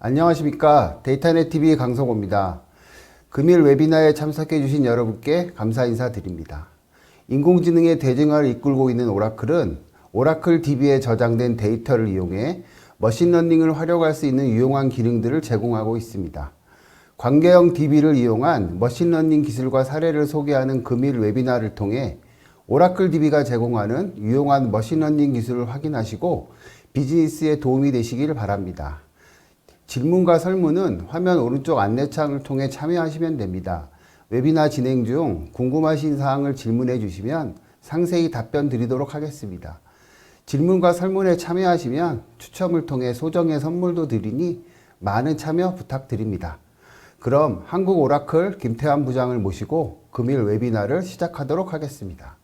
안녕하십니까. 데이터넷TV 강성호입니다. 금일 웨비나에 참석해 주신 여러분께 감사 인사드립니다. 인공지능의 대중화를 이끌고 있는 오라클은 오라클 DB에 저장된 데이터를 이용해 머신러닝을 활용할 수 있는 유용한 기능들을 제공하고 있습니다. 관계형 DB를 이용한 머신러닝 기술과 사례를 소개하는 금일 웨비나를 통해 오라클 DB가 제공하는 유용한 머신러닝 기술을 확인하시고 비즈니스에 도움이 되시길 바랍니다. 질문과 설문은 화면 오른쪽 안내창을 통해 참여하시면 됩니다. 웨비나 진행 중 궁금하신 사항을 질문해 주시면 상세히 답변 드리도록 하겠습니다. 질문과 설문에 참여하시면 추첨을 통해 소정의 선물도 드리니 많은 참여 부탁드립니다. 그럼 한국 오라클 김태환 부장을 모시고 금일 웨비나를 시작하도록 하겠습니다.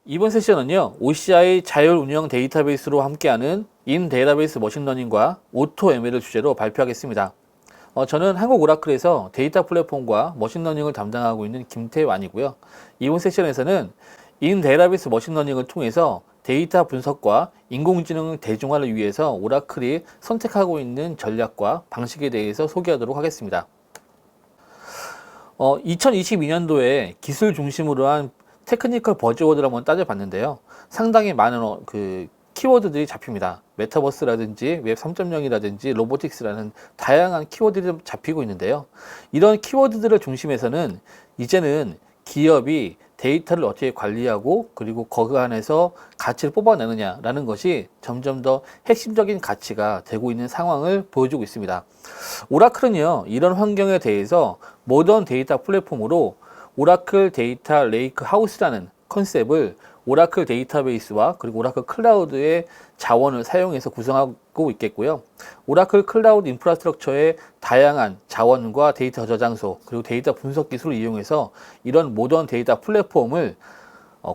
이번 세션은요, OCI 자율 운영 데이터베이스로 함께하는 인 데이터베이스 머신러닝과 오토 ML을 주제로 발표하겠습니다. 저는 한국 오라클에서 데이터 플랫폼과 머신러닝을 담당하고 있는 김태환이고요. 이번 세션에서는 인 데이터베이스 머신러닝을 통해서 데이터 분석과 인공지능 대중화를 위해서 오라클이 선택하고 있는 전략과 방식에 대해서 소개하도록 하겠습니다. 2022년도에 기술 중심으로 한 테크니컬 버즈워드를 한번 따져봤는데요. 상당히 많은 키워드들이 잡힙니다. 메타버스라든지 웹 3.0이라든지 로보틱스라는 다양한 키워드들이 잡히고 있는데요. 이런 키워드들을 중심에서는 이제는 기업이 데이터를 어떻게 관리하고 그리고 거기 안에서 가치를 뽑아내느냐라는 것이 점점 더 핵심적인 가치가 되고 있는 상황을 보여주고 있습니다. 오라클은요, 이런 환경에 대해서 모던 데이터 플랫폼으로 오라클 데이터 레이크 하우스라는 컨셉을 오라클 데이터베이스와 그리고 오라클 클라우드의 자원을 사용해서 구성하고 있겠고요. 오라클 클라우드 인프라스트럭처의 다양한 자원과 데이터 저장소 그리고 데이터 분석 기술을 이용해서 이런 모던 데이터 플랫폼을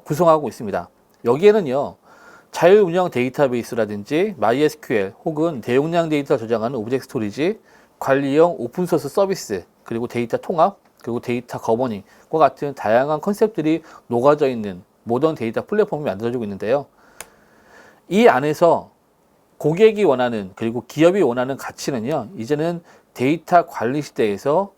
구성하고 있습니다. 여기에는요, 자율 운영 데이터베이스라든지 MySQL 혹은 대용량 데이터 저장하는 오브젝트 스토리지, 관리형 오픈소스 서비스, 그리고 데이터 통합, 그리고 데이터 거버닝과 같은 다양한 컨셉들이 녹아져 있는 모던 데이터 플랫폼이 만들어지고 있는데요. 이 안에서 고객이 원하는 그리고 기업이 원하는 가치는요, 이제는 데이터 관리 시대에서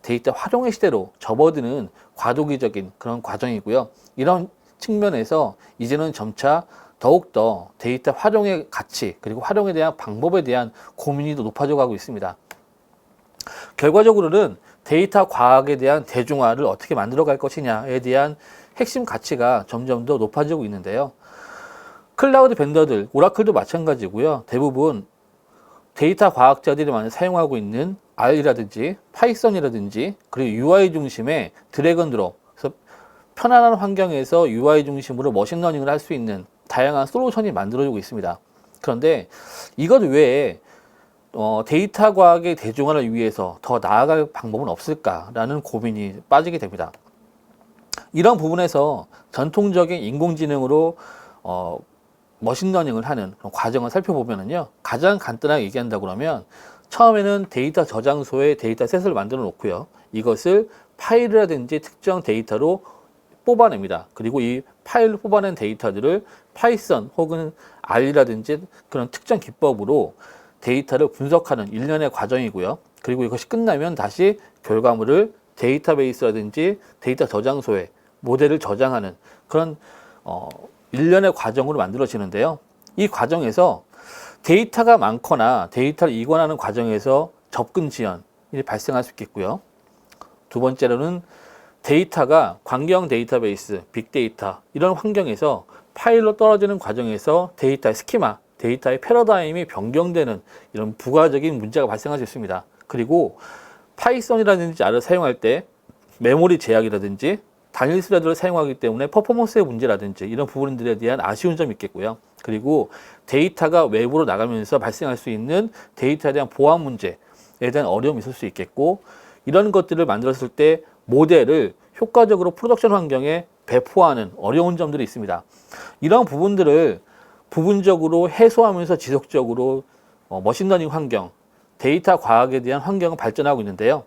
데이터 활용의 시대로 접어드는 과도기적인 그런 과정이고요. 이런 측면에서 이제는 점차 더욱더 데이터 활용의 가치 그리고 활용에 대한 방법에 대한 고민이 더 높아져 가고 있습니다. 결과적으로는 데이터 과학에 대한 대중화를 어떻게 만들어 갈 것이냐에 대한 핵심 가치가 점점 더 높아지고 있는데요. 클라우드 벤더들, 오라클도 마찬가지고요. 대부분 데이터 과학자들이 많이 사용하고 있는 R이라든지 파이썬이라든지 그리고 UI 중심의 드래그 앤 드롭, 그래서 편안한 환경에서 UI 중심으로 머신러닝을 할 수 있는 다양한 솔루션이 만들어지고 있습니다. 그런데 이것 외에 데이터 과학의 대중화를 위해서 더 나아갈 방법은 없을까라는 고민이 빠지게 됩니다. 이런 부분에서 전통적인 인공지능으로 머신러닝을 하는 그런 과정을 살펴보면요, 가장 간단하게 얘기한다 그러면 처음에는 데이터 저장소에 데이터셋을 만들어 놓고요, 이것을 파일이라든지 특정 데이터로 뽑아냅니다. 그리고 이 파일로 뽑아낸 데이터들을 파이썬 혹은 R이라든지 그런 특정 기법으로 데이터를 분석하는 일련의 과정이고요. 그리고 이것이 끝나면 다시 결과물을 데이터베이스라든지 데이터 저장소에 모델을 저장하는 그런 일련의 과정으로 만들어지는데요. 이 과정에서 데이터가 많거나 데이터를 이관하는 과정에서 접근 지연이 발생할 수 있겠고요. 두 번째로는 데이터가 관계형 데이터베이스, 빅데이터 이런 환경에서 파일로 떨어지는 과정에서 데이터의 스키마, 데이터의 패러다임이 변경되는 이런 부가적인 문제가 발생할 수 있습니다. 그리고 파이썬이라든지 R을 사용할 때 메모리 제약이라든지 단일 스레드를 사용하기 때문에 퍼포먼스의 문제라든지 이런 부분들에 대한 아쉬운 점이 있겠고요. 그리고 데이터가 외부로 나가면서 발생할 수 있는 데이터에 대한 보안 문제에 대한 어려움이 있을 수 있겠고, 이런 것들을 만들었을 때 모델을 효과적으로 프로덕션 환경에 배포하는 어려운 점들이 있습니다. 이런 부분들을 부분적으로 해소하면서 지속적으로 머신러닝 환경, 데이터 과학에 대한 환경은 발전하고 있는데요.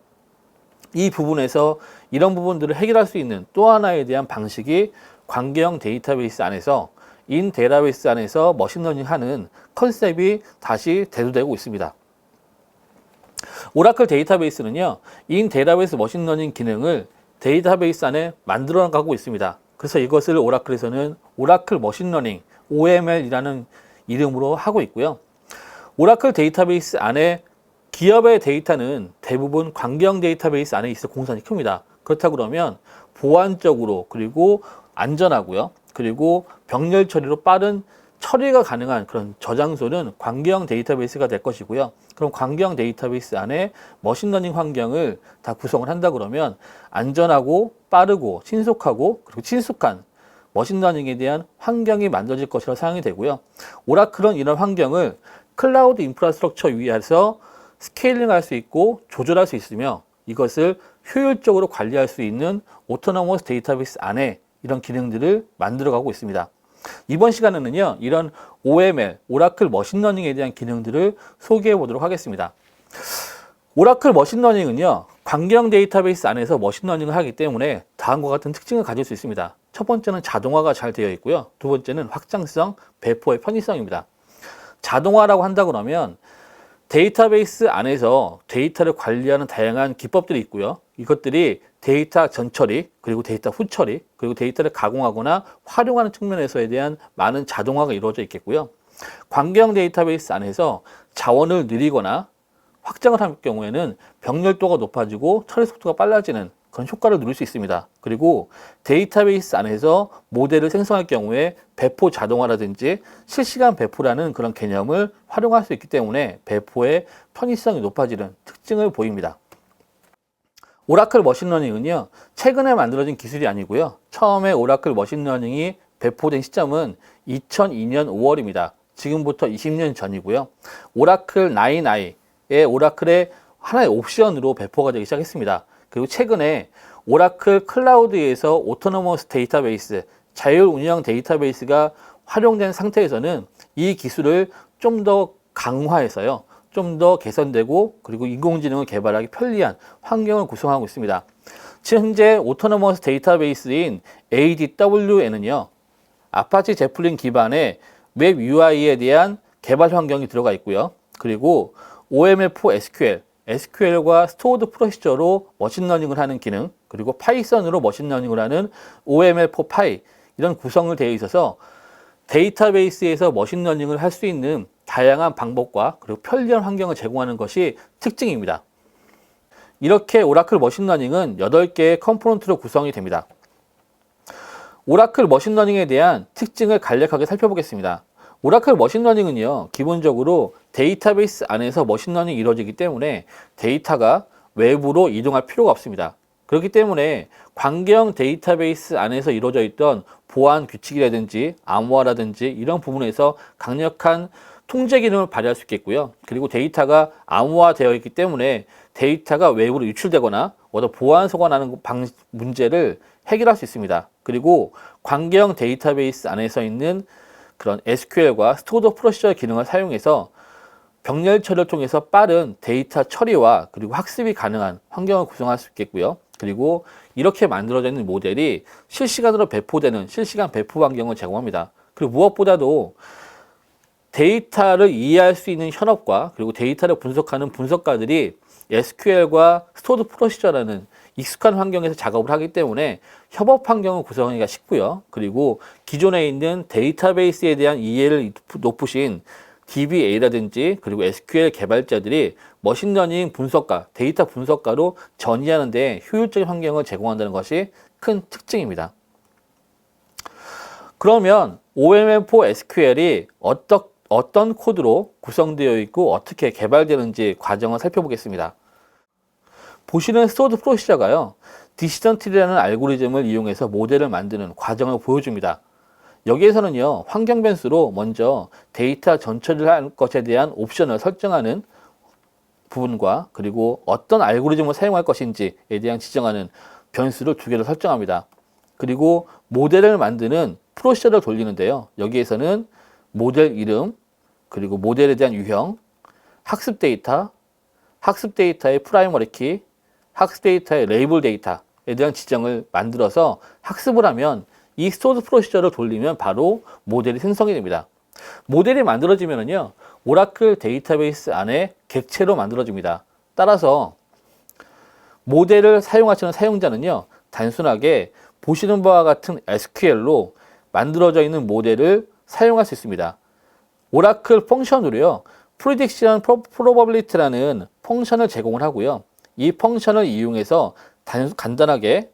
이 부분에서 이런 부분들을 해결할 수 있는 또 하나에 대한 방식이 관계형 데이터베이스 안에서 인 데이터베이스 안에서 머신러닝 하는 컨셉이 다시 대두되고 있습니다. 오라클 데이터베이스는요, 인 데이터베이스 머신러닝 기능을 데이터베이스 안에 만들어 나가고 있습니다. 그래서 이것을 오라클에서는 오라클 머신러닝, OML이라는 이름으로 하고 있고요. 오라클 데이터베이스 안에 기업의 데이터는 대부분 관경 데이터베이스 안에 있어 공산이 큽니다. 그렇다 그러면 보안적으로 그리고 안전하고요. 그리고 병렬 처리로 빠른 처리가 가능한 그런 저장소는 관경 데이터베이스가 될 것이고요. 그럼 관경 데이터베이스 안에 머신러닝 환경을 다 구성을 한다 그러면 안전하고 빠르고 신속하고 그리고 친숙한 머신러닝에 대한 환경이 만들어질 것이라 상황이 되고요. 오라클은 이런 환경을 클라우드 인프라스트럭처 위에서 스케일링 할 수 있고 조절할 수 있으며 이것을 효율적으로 관리할 수 있는 오토노머스 데이터베이스 안에 이런 기능들을 만들어가고 있습니다. 이번 시간에는요, 이런 OML, 오라클 머신러닝에 대한 기능들을 소개해 보도록 하겠습니다. 오라클 머신러닝은요, 관경 데이터베이스 안에서 머신러닝을 하기 때문에 다음과 같은 특징을 가질 수 있습니다. 첫 번째는 자동화가 잘 되어 있고요. 두 번째는 확장성, 배포의 편의성입니다. 자동화라고 한다 그러면 데이터베이스 안에서 데이터를 관리하는 다양한 기법들이 있고요. 이것들이 데이터 전처리, 그리고 데이터 후처리, 그리고 데이터를 가공하거나 활용하는 측면에서에 대한 많은 자동화가 이루어져 있겠고요. 관경 데이터베이스 안에서 자원을 늘리거나 확장을 할 경우에는 병렬도가 높아지고 처리 속도가 빨라지는 그런 효과를 누릴 수 있습니다. 그리고 데이터베이스 안에서 모델을 생성할 경우에 배포 자동화라든지 실시간 배포라는 그런 개념을 활용할 수 있기 때문에 배포의 편의성이 높아지는 특징을 보입니다. 오라클 머신러닝은요, 최근에 만들어진 기술이 아니고요. 처음에 오라클 머신러닝이 배포된 시점은 2002년 5월입니다. 지금부터 20년 전이고요. 오라클 9i의 오라클의 하나의 옵션으로 배포가 되기 시작했습니다. 그리고 최근에 오라클 클라우드에서 오토노머스 데이터베이스, 자율 운영 데이터베이스가 활용된 상태에서는 이 기술을 좀 더 강화해서요, 좀 더 개선되고 그리고 인공지능을 개발하기 편리한 환경을 구성하고 있습니다. 지금 현재 오토노머스 데이터베이스인 ADW에는요, 아파치 제플린 기반의 웹 UI에 대한 개발 환경이 들어가 있고요. 그리고 OML4 SQL, SQL과 스토어드 프로시저로 머신러닝을 하는 기능, 그리고 파이썬으로 머신러닝을 하는 OML4 파이, 이런 구성을 되어 있어서 데이터베이스에서 머신러닝을 할 수 있는 다양한 방법과 그리고 편리한 환경을 제공하는 것이 특징입니다. 이렇게 오라클 머신러닝은 8개의 컴포넌트로 구성이 됩니다. 오라클 머신러닝에 대한 특징을 간략하게 살펴보겠습니다. 오라클 머신러닝은요, 기본적으로 데이터베이스 안에서 머신러닝이 이루어지기 때문에 데이터가 외부로 이동할 필요가 없습니다. 그렇기 때문에 관경 데이터베이스 안에서 이루어져 있던 보안 규칙이라든지 암호화라든지 이런 부분에서 강력한 통제 기능을 발휘할 수 있겠고요. 그리고 데이터가 암호화되어 있기 때문에 데이터가 외부로 유출되거나 어떤 보안 소관하는 문제를 해결할 수 있습니다. 그리고 관경 데이터베이스 안에서 있는 그런 SQL과 스토어드 프로시저 기능을 사용해서 병렬 처리를 통해서 빠른 데이터 처리와 그리고 학습이 가능한 환경을 구성할 수 있겠고요. 그리고 이렇게 만들어져 있는 모델이 실시간으로 배포되는 실시간 배포 환경을 제공합니다. 그리고 무엇보다도 데이터를 이해할 수 있는 현업과 그리고 데이터를 분석하는 분석가들이 SQL과 스토어드 프로시저라는 익숙한 환경에서 작업을 하기 때문에 협업 환경을 구성하기가 쉽고요. 그리고 기존에 있는 데이터베이스에 대한 이해를 높으신 DBA라든지 그리고 SQL 개발자들이 머신러닝 분석가, 데이터 분석가로 전이하는 데 효율적인 환경을 제공한다는 것이 큰 특징입니다. 그러면 OML4 SQL이 어떤 코드로 구성되어 있고 어떻게 개발되는지 과정을 살펴보겠습니다. 보시는 스토어드 프로시저가요, 디시전 트리라는 알고리즘을 이용해서 모델을 만드는 과정을 보여줍니다. 여기에서는요, 환경 변수로 먼저 데이터 전처리를 할 것에 대한 옵션을 설정하는 부분과 그리고 어떤 알고리즘을 사용할 것인지에 대한 지정하는 변수를 2개를 설정합니다. 그리고 모델을 만드는 프로시저를 돌리는데요. 여기에서는 모델 이름, 그리고 모델에 대한 유형, 학습 데이터, 학습 데이터의 프라이머리 키, 학습 데이터의 레이블 데이터에 대한 지정을 만들어서 학습을 하면 이 스토어드 프로시저를 돌리면 바로 모델이 생성이 됩니다. 모델이 만들어지면은요, 오라클 데이터베이스 안에 객체로 만들어집니다. 따라서 모델을 사용하시는 사용자는요, 단순하게 보시는 바와 같은 SQL로 만들어져 있는 모델을 사용할 수 있습니다. 오라클 펑션으로요, Prediction Probability라는 펑션을 제공을 하고요. 이 펑션을 이용해서 간단하게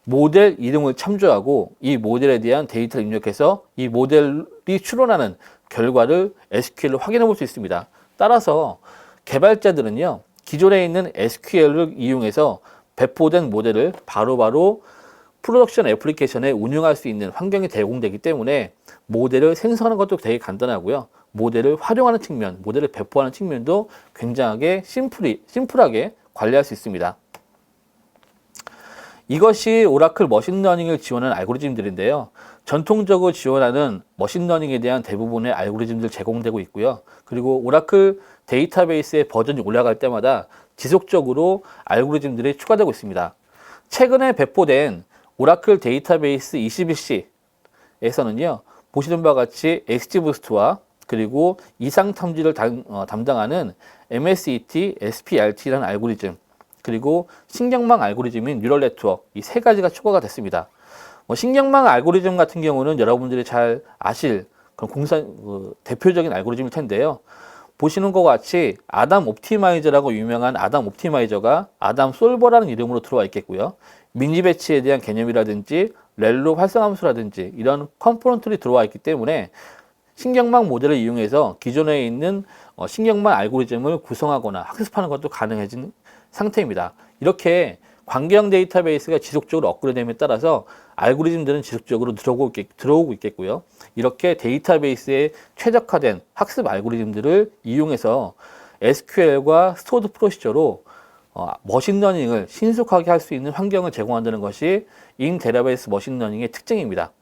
모델 이름을 참조하고 이 모델에 대한 데이터를 입력해서 이 모델이 추론하는 결과를 SQL로 확인해 볼 수 있습니다. 따라서 개발자들은요, 기존에 있는 SQL을 이용해서 배포된 모델을 바로바로 프로덕션 애플리케이션에 운용할 수 있는 환경이 제공되기 때문에 모델을 생성하는 것도 되게 간단하고요. 모델을 활용하는 측면, 모델을 배포하는 측면도 굉장하게 심플하게 관리할 수 있습니다. 이것이 오라클 머신러닝을 지원하는 알고리즘들인데요. 전통적으로 지원하는 머신러닝에 대한 대부분의 알고리즘들 제공되고 있고요. 그리고 오라클 데이터베이스의 버전이 올라갈 때마다 지속적으로 알고리즘들이 추가되고 있습니다. 최근에 배포된 오라클 데이터베이스 21C에서는요, 보시는 바와 같이 XGBoost와 그리고 이상 탐지를 담당하는 MSET, SPRT라는 알고리즘, 그리고 신경망 알고리즘인 뉴럴 네트워크, 이 세 가지가 추가가 됐습니다. 신경망 알고리즘 같은 경우는 여러분들이 잘 아실 그런 대표적인 알고리즘일 텐데요. 보시는 것과 같이 아담 옵티마이저라고 유명한 아담 옵티마이저가 아담 솔버라는 이름으로 들어와 있겠고요. 미니 배치에 대한 개념이라든지 렐로 활성함수라든지 이런 컴포넌트들이 들어와 있기 때문에 신경망 모델을 이용해서 기존에 있는 신경망 알고리즘을 구성하거나 학습하는 것도 가능해진 상태입니다. 이렇게 관계형 데이터베이스가 지속적으로 업그레이드됨에 따라서 알고리즘들은 지속적으로 들어오고 있겠고요. 이렇게 데이터베이스에 최적화된 학습 알고리즘들을 이용해서 SQL과 스토어드 프로시저로 머신러닝을 신속하게 할 수 있는 환경을 제공한다는 것이 인 데이터베이스 머신러닝의 특징입니다.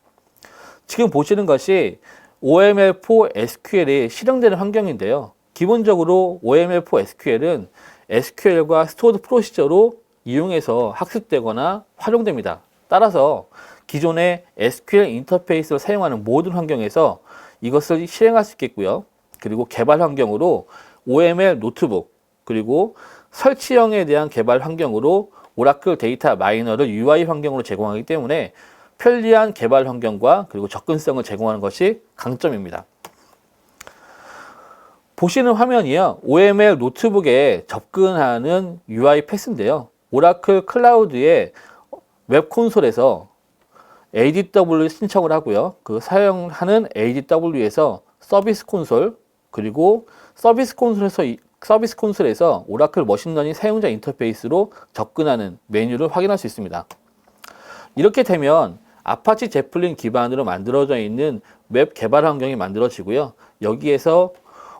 지금 보시는 것이 OML4 SQL이 실행되는 환경인데요. 기본적으로 OML4 SQL은 SQL과 스토어드 프로시저로 이용해서 학습되거나 활용됩니다. 따라서 기존의 SQL 인터페이스를 사용하는 모든 환경에서 이것을 실행할 수 있겠고요. 그리고 개발 환경으로 OML 노트북, 그리고 설치형에 대한 개발 환경으로 오라클 데이터 마이너를 UI 환경으로 제공하기 때문에 편리한 개발 환경과 그리고 접근성을 제공하는 것이 강점입니다. 보시는 화면이요, OML 노트북에 접근하는 UI 패스인데요. 오라클 클라우드의 웹 콘솔에서 ADW 신청을 하고요. 그 사용하는 ADW에서 서비스 콘솔, 그리고 서비스 콘솔에서 오라클 머신러닝 사용자 인터페이스로 접근하는 메뉴를 확인할 수 있습니다. 이렇게 되면 아파치 제플린 기반으로 만들어져 있는 웹 개발 환경이 만들어지고요. 여기에서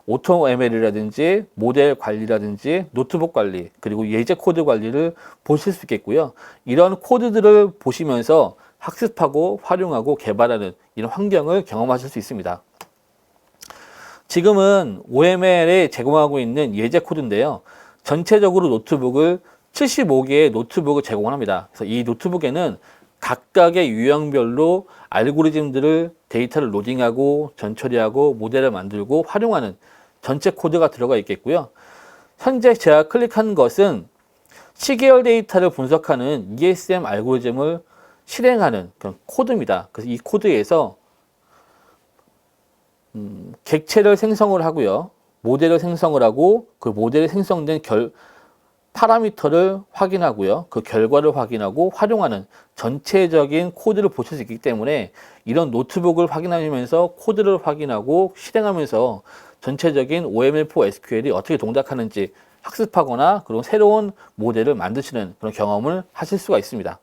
오토ML이라든지 모델 관리라든지 노트북 관리, 그리고 예제 코드 관리를 보실 수 있겠고요. 이런 코드들을 보시면서 학습하고 활용하고 개발하는 이런 환경을 경험하실 수 있습니다. 지금은 OML에 제공하고 있는 예제 코드인데요. 전체적으로 노트북을 75개의 노트북을 제공을 합니다. 그래서 이 노트북에는 각각의 유형별로 알고리즘들을 데이터를 로딩하고 전처리하고 모델을 만들고 활용하는 전체 코드가 들어가 있겠고요. 현재 제가 클릭한 것은 시계열 데이터를 분석하는 ESM 알고리즘을 실행하는 그런 코드입니다. 그래서 이 코드에서 객체를 생성을 하고요. 모델을 생성을 하고 그 모델이 생성된 파라미터를 확인하고요. 그 결과를 확인하고 활용하는 전체적인 코드를 보실 수 있기 때문에 이런 노트북을 확인하면서 코드를 확인하고 실행하면서 전체적인 OML4 SQL이 어떻게 동작하는지 학습하거나 그리고 새로운 모델을 만드시는 그런 경험을 하실 수가 있습니다.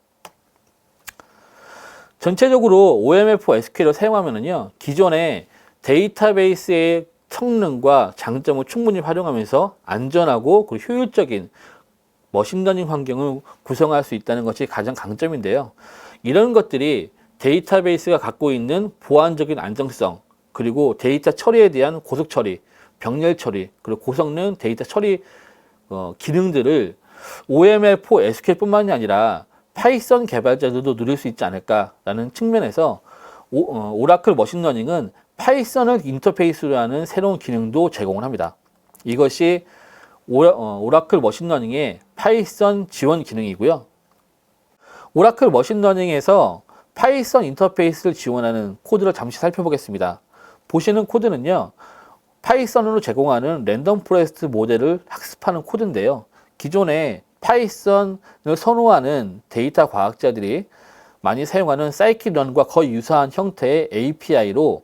전체적으로 OML4 SQL을 사용하면요, 기존의 데이터베이스의 성능과 장점을 충분히 활용하면서 안전하고 그리고 효율적인 머신러닝 환경을 구성할 수 있다는 것이 가장 강점인데요. 이런 것들이 데이터베이스가 갖고 있는 보안적인 안정성, 그리고 데이터 처리에 대한 고속 처리, 병렬 처리, 그리고 고성능 데이터 처리 기능들을 OML4 SQL뿐만이 아니라 파이썬 개발자들도 누릴 수 있지 않을까라는 측면에서 오라클 머신러닝은 파이썬을 인터페이스로 하는 새로운 기능도 제공을 합니다. 이것이 오라클 머신러닝의 파이썬 지원 기능이고요. 오라클 머신러닝에서 파이썬 인터페이스를 지원하는 코드를 잠시 살펴보겠습니다. 보시는 코드는요, 파이썬으로 제공하는 랜덤 포레스트 모델을 학습하는 코드인데요. 기존에 파이썬을 선호하는 데이터 과학자들이 많이 사용하는 사이킷런과 거의 유사한 형태의 API로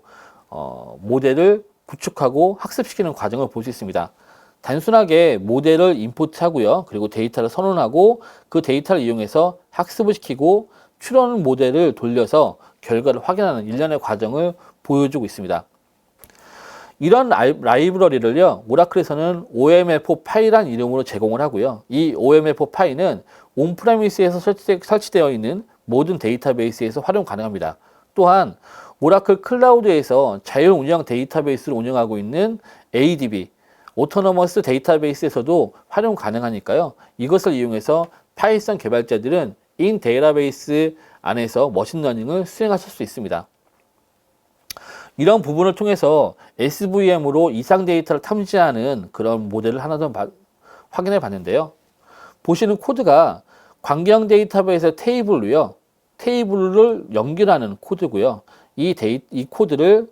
모델을 구축하고 학습시키는 과정을 볼 수 있습니다. 단순하게 모델을 인풋하고요. 그리고 데이터를 선언하고 그 데이터를 이용해서 학습을 시키고 추론 모델을 돌려서 결과를 확인하는 일련의 과정을 보여주고 있습니다. 이런 라이브러리를요, 오라클에서는 OML4 파이란 이름으로 제공을 하고요. 이 OML4 파이는 온프레미스에서 설치되어 있는 모든 데이터베이스에서 활용 가능합니다. 또한 오라클 클라우드에서 자율 운영 데이터베이스를 운영하고 있는 ADB, 오토노머스 데이터베이스에서도 활용 가능하니까요. 이것을 이용해서 파이썬 개발자들은 인 데이터베이스 안에서 머신러닝을 수행하실 수 있습니다. 이런 부분을 통해서 SVM으로 이상 데이터를 탐지하는 그런 모델을 하나 더 확인해 봤는데요. 보시는 코드가 관계형 데이터베이스 테이블을 연결하는 코드고요. 이 코드를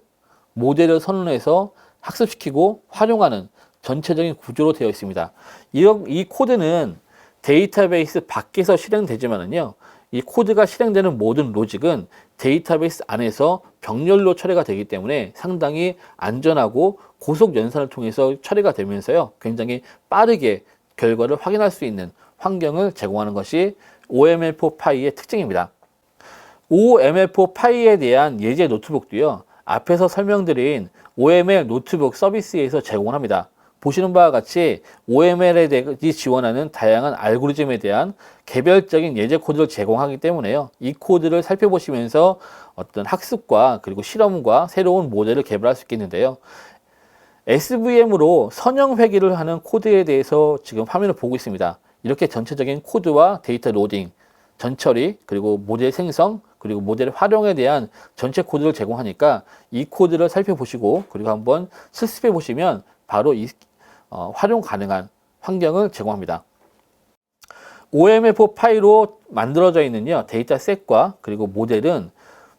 모델을 선언해서 학습시키고 활용하는 전체적인 구조로 되어 있습니다. 이 코드는 데이터베이스 밖에서 실행되지만은요, 이 코드가 실행되는 모든 로직은 데이터베이스 안에서 병렬로 처리가 되기 때문에 상당히 안전하고 고속 연산을 통해서 처리가 되면서요, 굉장히 빠르게 결과를 확인할 수 있는 환경을 제공하는 것이 OML4 파이의 특징입니다. OML4 파이에 대한 예제 노트북도요, 앞에서 설명드린 OML 노트북 서비스에서 제공을 합니다. 보시는 바와 같이 OML에 지원하는 다양한 알고리즘에 대한 개별적인 예제 코드를 제공하기 때문에요. 이 코드를 살펴보시면서 어떤 학습과 그리고 실험과 새로운 모델을 개발할 수 있겠는데요. SVM으로 선형 회귀를 하는 코드에 대해서 지금 화면을 보고 있습니다. 이렇게 전체적인 코드와 데이터 로딩, 전처리, 그리고 모델 생성, 그리고 모델 활용에 대한 전체 코드를 제공하니까 이 코드를 살펴보시고 그리고 한번 실습해 보시면 바로 활용 가능한 환경을 제공합니다. OML4 파이로 만들어져 있는 데이터셋과 그리고 모델은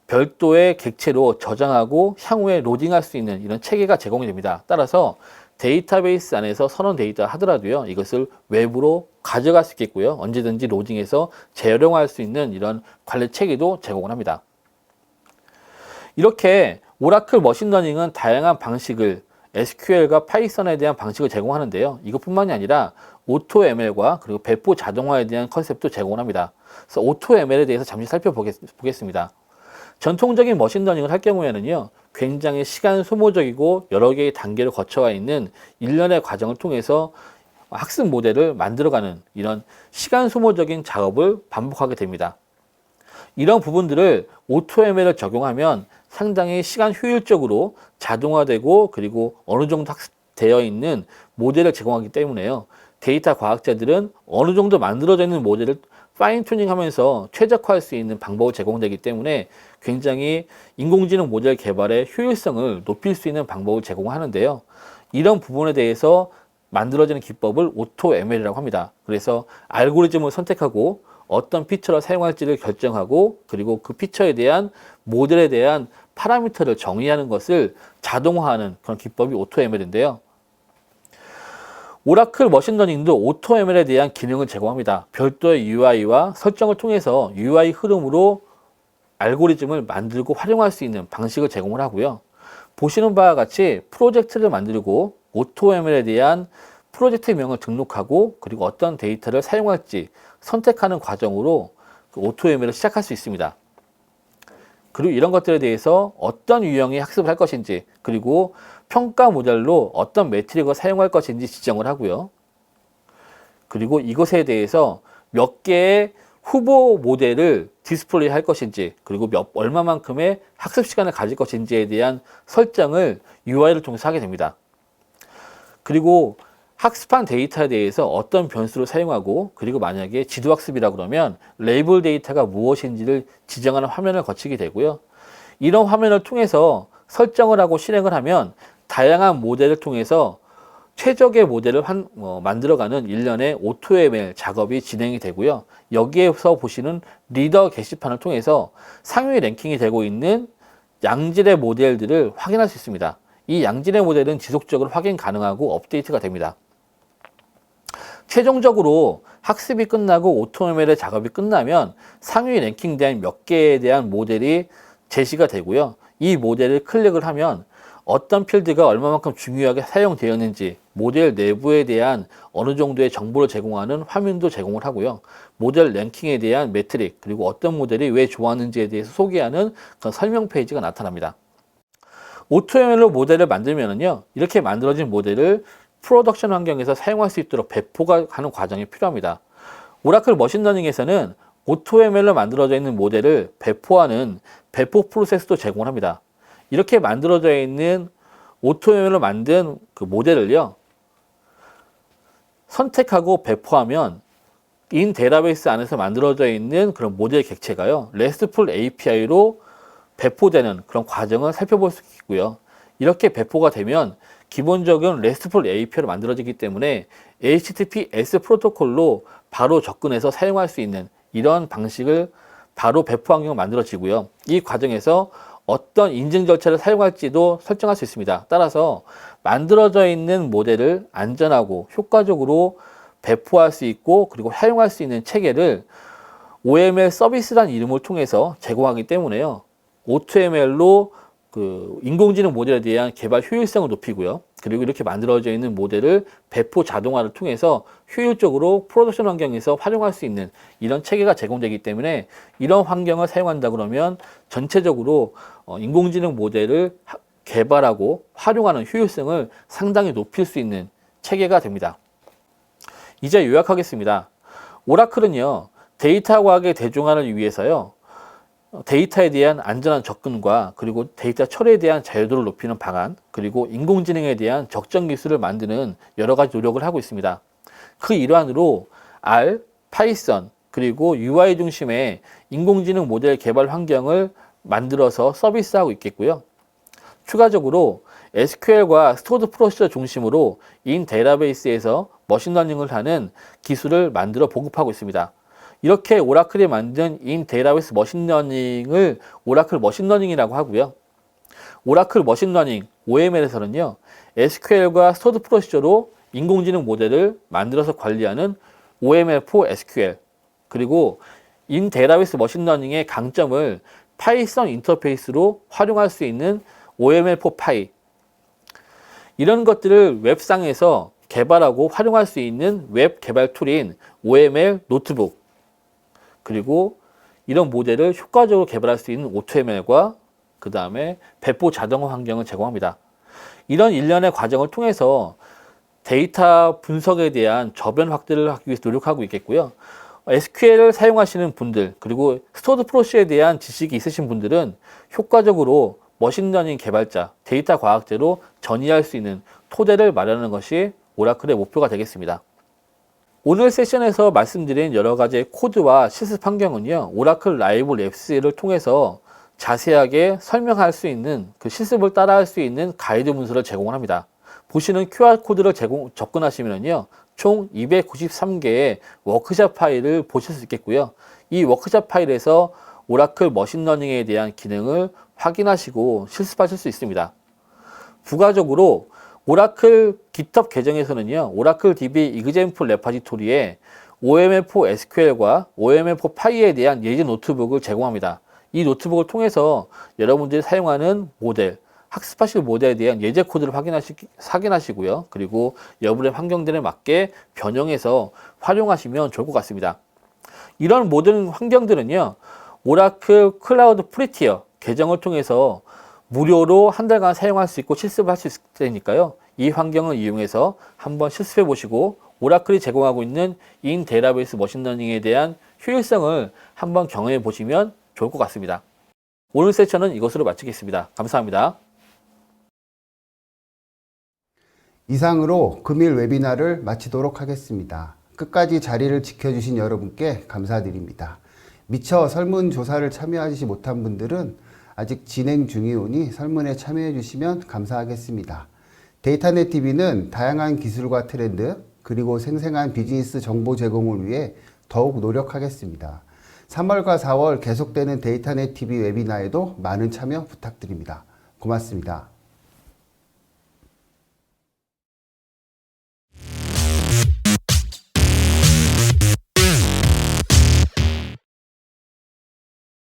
별도의 객체로 저장하고 향후에 로딩할 수 있는 이런 체계가 제공이 됩니다. 따라서 데이터베이스 안에서 선언 데이터 하더라도요, 이것을 외부로 가져갈 수 있겠고요. 언제든지 로딩해서 재활용할 수 있는 이런 관리 체계도 제공을 합니다. 이렇게 오라클 머신러닝은 다양한 방식을 SQL과 파이썬에 대한 방식을 제공하는데요. 이것뿐만이 아니라 오토ML과 그리고 배포 자동화에 대한 컨셉도 제공을 합니다. 그래서 오토ML에 대해서 잠시 살펴보겠습니다. 전통적인 머신러닝을 할 경우에는요, 굉장히 시간 소모적이고 여러 개의 단계를 거쳐가 있는 일련의 과정을 통해서 학습 모델을 만들어가는 이런 시간 소모적인 작업을 반복하게 됩니다. 이런 부분들을 오토ML을 적용하면 상당히 시간 효율적으로 자동화되고 그리고 어느 정도 학습되어 있는 모델을 제공하기 때문에요. 데이터 과학자들은 어느 정도 만들어져 있는 모델을 파인 튜닝 하면서 최적화할 수 있는 방법이 제공되기 때문에 굉장히 인공지능 모델 개발의 효율성을 높일 수 있는 방법을 제공하는데요. 이런 부분에 대해서 만들어지는 기법을 오토ML이라고 합니다. 그래서 알고리즘을 선택하고 어떤 피처를 사용할지를 결정하고 그리고 그 피처에 대한 모델에 대한 파라미터를 정의하는 것을 자동화하는 그런 기법이 오토ML인데요. 오라클 머신러닝도 오토ML에 대한 기능을 제공합니다. 별도의 UI와 설정을 통해서 UI 흐름으로 알고리즘을 만들고 활용할 수 있는 방식을 제공을 하고요. 보시는 바와 같이 프로젝트를 만들고 오토ML에 대한 프로젝트명을 등록하고 그리고 어떤 데이터를 사용할지 선택하는 과정으로 그 오토ML을 시작할 수 있습니다. 그리고 이런 것들에 대해서 어떤 유형의 학습을 할 것인지 그리고 평가 모델로 어떤 매트릭을 사용할 것인지 지정을 하고요. 그리고 이것에 대해서 몇 개의 후보 모델을 디스플레이 할 것인지 그리고 얼마만큼의 학습 시간을 가질 것인지에 대한 설정을 UI를 통해서 하게 됩니다. 그리고 학습한 데이터에 대해서 어떤 변수를 사용하고, 그리고 만약에 지도학습이라 그러면 레이블 데이터가 무엇인지를 지정하는 화면을 거치게 되고요. 이런 화면을 통해서 설정을 하고 실행을 하면 다양한 모델을 통해서 최적의 모델을 만들어가는 일련의 AutoML 작업이 진행이 되고요. 여기에서 보시는 리더 게시판을 통해서 상위 랭킹이 되고 있는 양질의 모델들을 확인할 수 있습니다. 이 양질의 모델은 지속적으로 확인 가능하고 업데이트가 됩니다. 최종적으로 학습이 끝나고 AutoML의 작업이 끝나면 상위 랭킹된 몇 개에 대한 모델이 제시가 되고요. 이 모델을 클릭을 하면 어떤 필드가 얼마만큼 중요하게 사용되었는지, 모델 내부에 대한 어느 정도의 정보를 제공하는 화면도 제공을 하고요. 모델 랭킹에 대한 매트릭, 그리고 어떤 모델이 왜 좋았는지에 대해서 소개하는 그런 설명 페이지가 나타납니다. AutoML로 모델을 만들면은요, 이렇게 만들어진 모델을 프로덕션 환경에서 사용할 수 있도록 배포가 하는 과정이 필요합니다. 오라클 머신러닝에서는 AutoML로 만들어져 있는 모델을 배포하는 배포 프로세스도 제공을 합니다. 이렇게 만들어져 있는 AutoML로 만든 그 모델을요, 선택하고 배포하면 인 데이터베이스 안에서 만들어져 있는 그런 모델 객체가요, RESTful API로 배포되는 그런 과정을 살펴볼 수 있고요. 이렇게 배포가 되면 기본적인 RESTful API로 만들어지기 때문에 HTTPS 프로토콜로 바로 접근해서 사용할 수 있는 이런 방식을 바로 배포 환경을 만들어지고요. 이 과정에서 어떤 인증 절차를 사용할지도 설정할 수 있습니다. 따라서 만들어져 있는 모델을 안전하고 효과적으로 배포할 수 있고, 그리고 사용할 수 있는 체계를 OML 서비스라는 이름을 통해서 제공하기 때문에요, AutoML로 그 인공지능 모델에 대한 개발 효율성을 높이고요. 그리고 이렇게 만들어져 있는 모델을 배포 자동화를 통해서 효율적으로 프로덕션 환경에서 활용할 수 있는 이런 체계가 제공되기 때문에, 이런 환경을 사용한다 그러면 전체적으로 인공지능 모델을 개발하고 활용하는 효율성을 상당히 높일 수 있는 체계가 됩니다. 이제 요약하겠습니다. 오라클은요, 데이터 과학의 대중화를 위해서요, 데이터에 대한 안전한 접근과, 그리고 데이터 처리에 대한 자유도를 높이는 방안, 그리고 인공지능에 대한 적정 기술을 만드는 여러 가지 노력을 하고 있습니다. 그 일환으로 R, 파이썬, 그리고 UI 중심의 인공지능 모델 개발 환경을 만들어서 서비스하고 있겠고요. 추가적으로 SQL과 스토어드 프로시저 중심으로 인 데이터베이스에서 머신러닝을 하는 기술을 만들어 보급하고 있습니다. 이렇게 오라클이 만든 인 데이터베이스 머신러닝을 오라클 머신러닝이라고 하고요. 오라클 머신러닝 OML에서는요, SQL과 스토어드 프로시저로 인공지능 모델을 만들어서 관리하는 OML4 SQL, 그리고 인 데이터베이스 머신러닝의 강점을 파이썬 인터페이스로 활용할 수 있는 OML4 파이, 이런 것들을 웹상에서 개발하고 활용할 수 있는 웹 개발 툴인 OML 노트북, 그리고 이런 모델을 효과적으로 개발할 수 있는 AutoML과 그 다음에 배포 자동화 환경을 제공합니다. 이런 일련의 과정을 통해서 데이터 분석에 대한 저변 확대를 하기 위해서 노력하고 있겠고요. SQL을 사용하시는 분들, 그리고 스토어드 프로시에 대한 지식이 있으신 분들은 효과적으로 머신러닝 개발자, 데이터 과학자로 전이할 수 있는 토대를 마련하는 것이 오라클의 목표가 되겠습니다. 오늘 세션에서 말씀드린 여러 가지의 코드와 실습 환경은요, 오라클 라이브 랩스를 통해서 자세하게 설명할 수 있는, 그 실습을 따라할 수 있는 가이드 문서를 제공을 합니다. 보시는 QR코드를 접근하시면요, 총 293개의 워크샵 파일을 보실 수 있겠고요. 이 워크샵 파일에서 오라클 머신러닝에 대한 기능을 확인하시고 실습하실 수 있습니다. 부가적으로 오라클 GitHub 계정에서는요, 오라클 DB example 레파지토리에 OML4 SQL과 OML4 파이에 대한 예제 노트북을 제공합니다. 이 노트북을 통해서 여러분들이 사용하는 모델, 학습하실 모델에 대한 예제 코드를 확인하시고요. 그리고 여러분의 환경들에 맞게 변형해서 활용하시면 좋을 것 같습니다. 이런 모든 환경들은요, 오라클 클라우드 프리티어 계정을 통해서 무료로 한 달간 사용할 수 있고 실습을 할 수 있을 테니까요, 이 환경을 이용해서 한번 실습해 보시고 오라클이 제공하고 있는 인 데이터베이스 머신러닝에 대한 효율성을 한번 경험해 보시면 좋을 것 같습니다. 오늘 세션은 이것으로 마치겠습니다. 감사합니다. 이상으로 금일 웨비나를 마치도록 하겠습니다. 끝까지 자리를 지켜주신 여러분께 감사드립니다. 미처 설문조사를 참여하지 못한 분들은 아직 진행 중이오니 설문에 참여해 주시면 감사하겠습니다. 데이터넷 TV는 다양한 기술과 트렌드, 그리고 생생한 비즈니스 정보 제공을 위해 더욱 노력하겠습니다. 3월과 4월 계속되는 데이터넷 TV 웨비나에도 많은 참여 부탁드립니다. 고맙습니다.